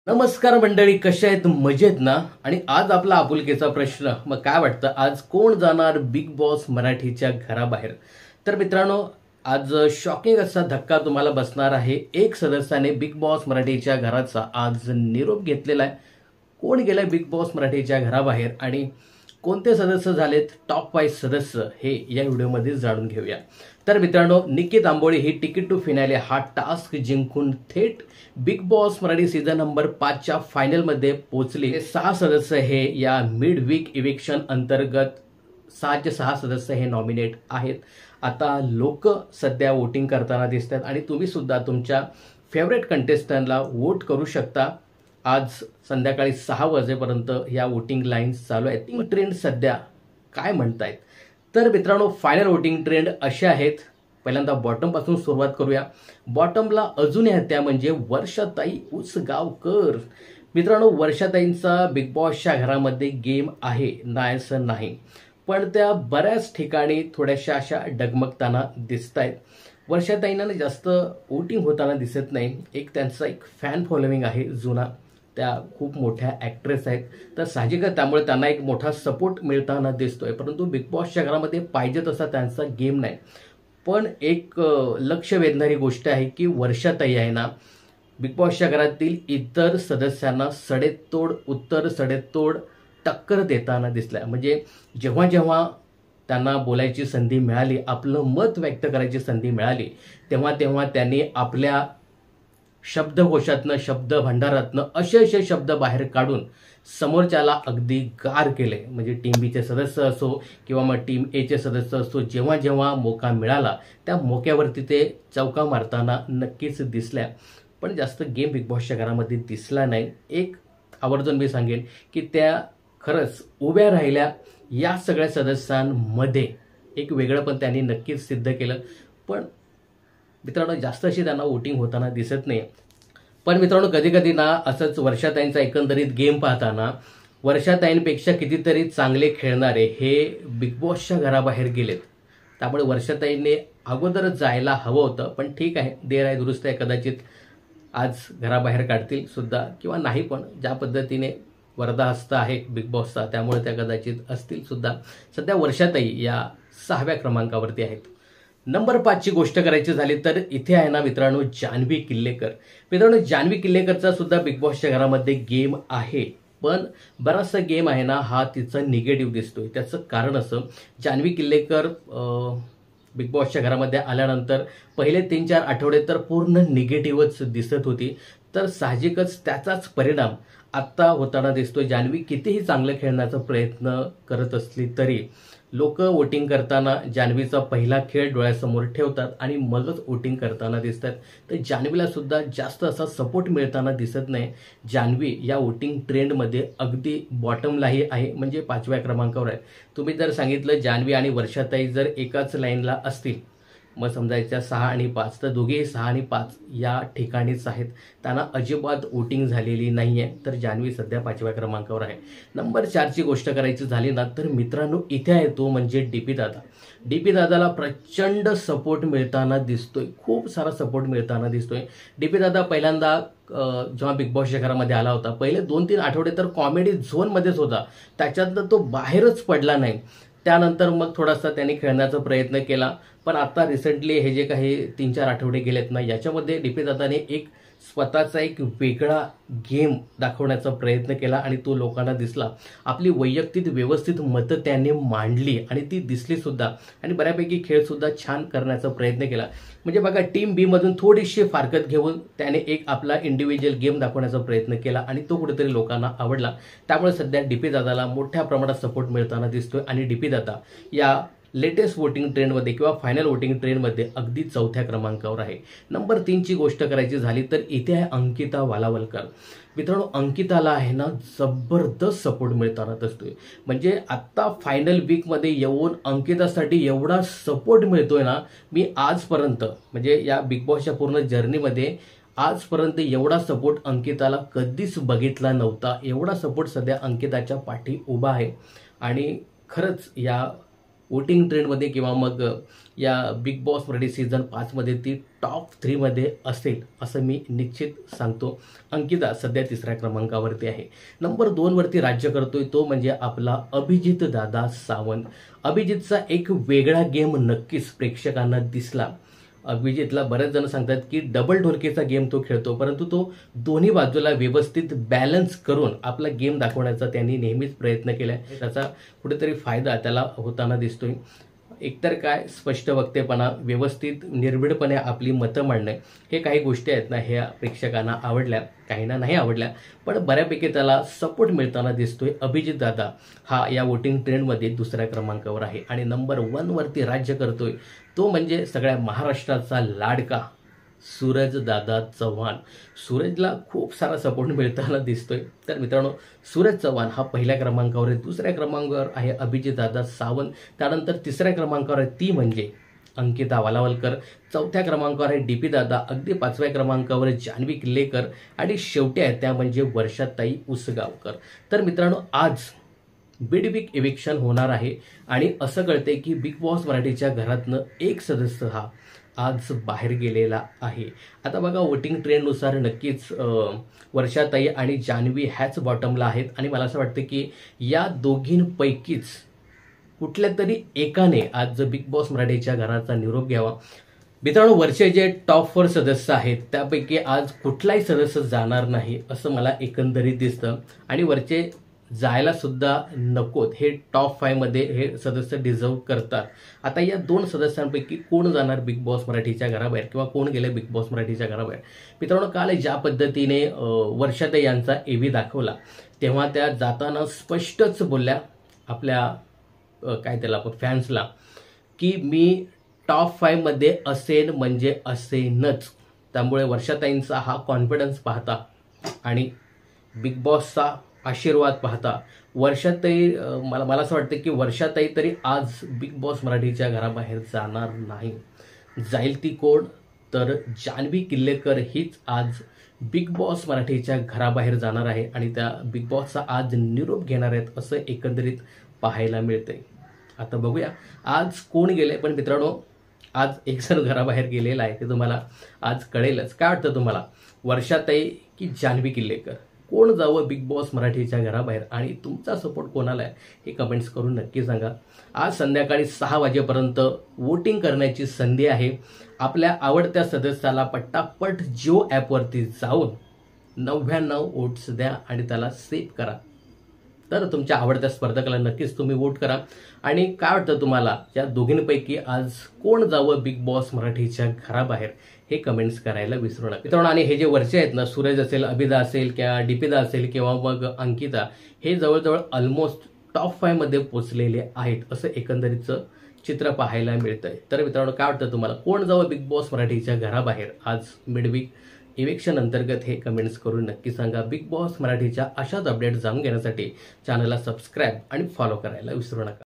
नमस्कार मंडळी, कशा आहेत? मजेत ना? आणि आज आपला आपुलकीचा प्रश्न, मग काय वाटतं आज कोण जाणार बिग बॉस मराठीच्या घराबाहेर? तर मित्रांनो, आज शॉकिंग असा धक्का तुम्हाला बसणार आहे. एक सदस्याने बिग बॉस मराठीच्या घराचा आज निरोप घेतलेला आहे. कोण गेलाय बिग बॉस मराठीच्या घराबाहेर आणि कोणते सदस्य झालेत टॉप 5 सदस्य, हे या व्हिडिओमध्ये जाणून घेऊया. तर मित्रांनो, निकिता आंबोळी ही तिकीट टू फिनाले हा टास्क जिंकून थेट Bigg Boss Marathi season number 5च्या फायनलमध्ये पोहोचली. 6 सदस्य हे या मिड वीक इव्हिक्शन अंतर्गत 6चे 6 सदस्य हे नॉमिनेट आहेत. आता लोक सध्या वोटिंग करताना दिसतात आणि तुम्ही सुद्धा तुमच्या फेवरेट कंटेस्टंटला वोट करू शकता. आज संध्याकाळी 6 वाजेपर्यंत या वोटिंग लाईन्स चालू आहेत. वोटिंग ट्रेंड सध्या काय म्हणतायत? तर मित्रांनो, फायनल वोटिंग ट्रेंड असे आहेत. पहिल्यांदा बॉटम पासून सुरुवात करूया. बॉटमला अजूनही हत्या म्हणजे वर्षाताई उसगावकर. मित्रांनो, वर्षाताईंचा बिग बॉसच्या घरामध्ये गेम आहे, नाही असं नाही, पण त्या बऱ्याच ठिकाणी थोड्याशा अशा डगमगताना दिसत आहेत. वर्षाताईंना जास्त वोटिंग होताना दिसत नाही. त्यांचा एक फॅन फॉलोविंग आहे जुना, त्या खूप मोठ्या ॲक्ट्रेस आहेत, तर साहजिकच त्यामुळे त्यांना एक मोठा सपोर्ट मिळताना दिसतोय. परंतु बिग बॉसच्या घरामध्ये पाहिजे तसा त्यांचा गेम नाही. पण एक लक्ष वेधणारी गोष्ट आहे की वर्षाताई आहे ना, बिग बॉसच्या घरातील इतर सदस्यांना सडेतोड टक्कर देताना दिसल्या. म्हणजे जेव्हा जेव्हा त्यांना बोलायची संधी मिळाली, आपलं मत व्यक्त करायची संधी मिळाली, तेव्हा तेव्हा त्यांनी आपल्या शब्दकोशातनं, शब्द भंडारातनं असे शब्द बाहेर काढून समोरच्याला अगदी गार केले. म्हणजे टीम बीचे सदस्य असो किंवा मग टीम एचे सदस्य असो, जेव्हा जेव्हा मोका मिळाला त्या मोक्यावरती ते चौका मारताना नक्कीच दिसल्या. पण जास्त गेम बिग बॉसच्या घरामध्ये दिसला नाही. एक आवर्जून मी सांगेन की त्या खरंच उभ्या राहिल्या या सगळ्या सदस्यांमध्ये. एक वेगळं पण त्यांनी नक्कीच सिद्ध केलं. पण मित्रांनो, जास्त अशी त्यांना वोटिंग होताना दिसत नाही. पण मित्रांनो, कधी कधी ना असंच वर्षाताईंचा एकंदरीत गेम पाहताना वर्षाताईंपेक्षा कितीतरी चांगले खेळणारे हे बिग बॉसच्या घराबाहेर गेलेत. त्यामुळे वर्षाताईंनी अगोदर जायला हवं होतं. पण ठीक आहे, देर आहे दुरुस्त आहे. कदाचित आज घराबाहेर काढतील सुद्धा किंवा नाही, पण ज्या पद्धतीने वरदा हस्त आहे बिग बॉसचा, त्यामुळे त्या कदाचित असतील सुद्धा. सध्या वर्षाताई या 6व्या क्रमांकावरती आहेत. नंबर 5ची गोष्ट करायची झाली तर इथे आहे ना मित्रांनो, जान्हवी किल्लेकर. मित्रांनो, जान्हवी किल्लेकरचा सुद्धा बिग बॉसच्या घरामध्ये गेम आहे. पण बराचसा गेम आहे ना हा तिचा निगेटिव्ह दिसतोय. त्याचं कारण असं, जान्हवी किल्लेकर बिग बॉसच्या घरामध्ये आल्यानंतर पहिले 3-4 आठवडे तर पूर्ण निगेटिव्हच दिसत होती. तर साहजिकच त्याचाच परिणाम आत्ता होताना दिसतोय. जान्हवी कितीही चांगलं खेळण्याचा प्रयत्न करत असली तरी लोक वोटिंग करताना जान्हवीचा पहिला खेळ डोळ्यासमोर ठेवतात आणि मगच वोटिंग करताना दिसतात. तर जान्हवीला सुद्धा जास्त असा सपोर्ट मिळताना दिसत नाही. जान्हवी या वोटिंग ट्रेंडमध्ये अगदी बॉटमलाही आहे, म्हणजे 5व्या क्रमांकावर आहे. तुम्ही जर सांगितलं जान्हवी आणि वर्षाताई जर एकाच लाईनला असतील, मग समजायच्या 6 आणि 5, तर दोघेही 6 आणि 5 या ठिकाणीच आहेत. त्यांना अजिबात वोटिंग झालेली नाही आहे. तर जान्हवी सध्या 5व्या क्रमांकावर आहे. नंबर 4ची गोष्ट करायची झाली ना तर मित्रांनो, इथे आहे तो म्हणजे डीपी दादा. डीपी दादाला प्रचंड सपोर्ट मिळताना दिसतोय, खूप सारा सपोर्ट मिळताना दिसतोय. डीपी दादा पहिल्यांदा जेव्हा बिग बॉसच्या घरामध्ये आला होता, पहिले 2-3 आठवडे तर कॉमेडी झोनमध्येच होता, त्याच्यातनं तो बाहेरच पडला नाही. त्यानंतर मग थोडासा त्यांनी खेळण्याचा प्रयत्न केला. पण आता रिसेंटली हे जे काही 3-4 आठवडे गेलेत ना, याच्यामध्ये डीपी दादाने एक स्वतःचा एक वेगळा गेम दाखवण्याचा प्रयत्न केला आणि तो लोकांना दिसला. आपली वैयक्तिक व्यवस्थित मतं त्याने मांडली आणि ती दिसली सुद्धा. आणि बऱ्यापैकी खेळ सुद्धा छान करण्याचा प्रयत्न केला. म्हणजे बघा, टीम बी मधून थोडीशी फारकत घेऊन त्याने एक आपला इंडिव्हिज्युअल गेम दाखवण्याचा प्रयत्न केला आणि तो कुठेतरी लोकांना आवडला. त्यामुळे सध्या डीपी दादाला मोठ्या प्रमाणात सपोर्ट मिळताना दिसतोय आणि डीपी दादा या लेटेस्ट वोटिंग ट्रेंडमध्ये किंवा फायनल वोटिंग ट्रेंडमध्ये अगदी 4थ्या क्रमांकावर आहे. नंबर 3ची गोष्ट करायची झाली तर इथे आहे अंकिता वालावलकर. मित्रांनो, अंकिताला आहे ना जबरदस्त सपोर्ट मिळताना दिसतोय. म्हणजे आत्ता फायनल वीकमध्ये येऊन अंकितासाठी एवढा सपोर्ट मिळतोय ना, मी आजपर्यंत म्हणजे या बिग बॉसच्या पूर्ण जर्नीमध्ये आजपर्यंत एवढा सपोर्ट अंकिताला कधीच बघितला नव्हता. एवढा सपोर्ट सध्या अंकिताच्या पाठी उभा आहे. आणि खरंच या वोटिंग ट्रेंडमध्ये किंवा मग या बिग बॉस मराठी सीझन 5 मध्ये ती टॉप 3 मध्ये असेल असं मी निश्चित सांगतो. अंकिता सध्या 3ऱ्या क्रमांकावरती आहे. नंबर 2 वरती राज्य करतोय तो म्हणजे आपला अभिजित दादा सावंत. अभिजितचा एक वेगळा गेम नक्कीच प्रेक्षकांना दिसला. अभिजितला बरेच जण सांगतात की डबल ढोलकीचा गेम तो खेळतो, परंतु तो दोन्ही बाजूला व्यवस्थित बॅलन्स करून आपला गेम दाखवण्याचा त्यांनी नेहमीच प्रयत्न केलाय. त्याचा कुठेतरी फायदा त्याला होताना दिसतोय. एकतर काय स्पष्ट वक्तेपणा, व्यवस्थित निर्भीडपणे आपली मतं मांडणे, हे काही गोष्टी आहेत ना, ह्या प्रेक्षकांना आवडल्या, काहींना नाही आवडल्या, पण बऱ्यापैकी त्याला सपोर्ट मिळताना दिसतोय. अभिजित दादा हा या वोटिंग ट्रेंडमध्ये 2ऱ्या क्रमांकावर आहे आणि नंबर 1 वरती राज्य करतोय तो म्हणजे सगळ्या महाराष्ट्राचा लाडका सूरज दादा चव्हाण. सूरजला खूप सारा सपोर्ट मिळताना दिसतोय. तर मित्रांनो, सूरज चव्हाण हा 1ल्या क्रमांकावर आहे. 2ऱ्या क्रमांकावर आहे अभिजित दादा सावंत. त्यानंतर 3ऱ्या क्रमांकावर आहे ती म्हणजे अंकिता वालावलकर. 4थ्या क्रमांकावर आहे डीपी दादा. अगदी 5व्या क्रमांकावर जान्हवी किल्लेकर आणि शेवटी आहे त्या म्हणजे वर्षाताई उसगावकर. तर मित्रांनो, आज बिग बिग इव्हिक्शन होणार आहे आणि असं कळतंय की बिग बॉस मराठीच्या घरातनं एक सदस्य हा आज बाहेर गेलेला आहे. आता बघा, वोटिंग ट्रेंडनुसार नक्कीच वर्षाताई आणि जान्हवी ह्याच बॉटमला आहेत आणि मला असं वाटतं की या दोघींपैकीच कुठल्या तरी एकाने आज बिग बॉस मराठीच्या घराचा निरोप घ्यावा. मित्रांनो, वरचे जे टॉप 4 सदस्य आहेत त्यापैकी आज कुठलाही सदस्य जाणार नाही असं मला एकंदरीत दिसतं आणि वरचे जायला सुद्धा नकोत. हे टॉप 5 मध्ये हे सदस्य डिझर्व करतात. आता या 2 सदस्यांपैकी कोण जाणार बिग बॉस मराठीच्या घराबाहेर किंवा कोण गेले बिग बॉस मराठीच्या घराबाहेर? मित्रांनो, काल ज्या पद्धतीने वर्षाताई यांचा एव्ही दाखवला तेव्हा त्या जाताना स्पष्टच बोलल्या आपल्या काय त्याला आपण फॅन्सला की मी टॉप 5 मध्ये असेन म्हणजे असेनच. त्यामुळे वर्षाताईंचा हा कॉन्फिडन्स पाहता आणि बिग बॉसचा आशीर्वाद पाहता वर्षाताई, मला असं वाटतं की वर्षाताई तरी आज बिग बॉस मराठीच्या घराबाहेर जाणार नाही. जाईल ती कोण? तर जान्हवी किल्लेकर हीच आज बिग बॉस मराठीच्या घराबाहेर जाणार आहे आणि त्या बिग बॉसचा आज निरोप घेणार आहेत असं एकंदरीत पाहायला मिळतंय. आता बघूया आज कोण गेले. पण मित्रांनो, आज एक जण घराबाहेर गेलेला आहे ते तुम्हाला आज कळेलच. काय वाटतं तुम्हाला, वर्षाताई की जान्हवी किल्लेकर, कोण जावं बिग बॉस मराठीच्या घराबाहेर आणि तुमचा सपोर्ट कोणाला आहे हे कमेंट्स करून नक्की सांगा. आज संध्याकाळी 6 वाजेपर्यंत वोटिंग करण्याची संधी आहे. आपल्या आवडत्या सदस्याला पट्टापट जिओ ॲपवरती जाऊन 99 वोट्स द्या आणि त्याला सेव्ह करा. तर तुमच्या आवडत्या स्पर्धकाला नक्कीच तुम्ही वोट करा. आणि काय वाटतं तुम्हाला, या दोघींपैकी आज कोण जावं बिग बॉस मराठीच्या घराबाहेर हे कमेंट्स करायला विसरू नका मित्रांनो. आणि हे जे वरचे आहेत ना, सूरज असेल, अभिदा असेल किंवा डीपीदा असेल किंवा मग अंकिता, हे जवळजवळ ऑलमोस्ट टॉप 5 मध्ये पोहोचलेले आहेत असं एकंदरीतचं चित्र पाहायला मिळतंय. तर मित्रांनो, काय वाटतं तुम्हाला, कोण जावं बिग बॉस मराठीच्या घराबाहेर आज मिडवीक इव्हिक्शन अंतर्गत हे कमेंट्स करून नक्की सांगा. बिग बॉस मराठीच्या अशाच अपडेट जाणून घेण्यासाठी चॅनलला सबस्क्राईब आणि फॉलो करायला विसरू नका.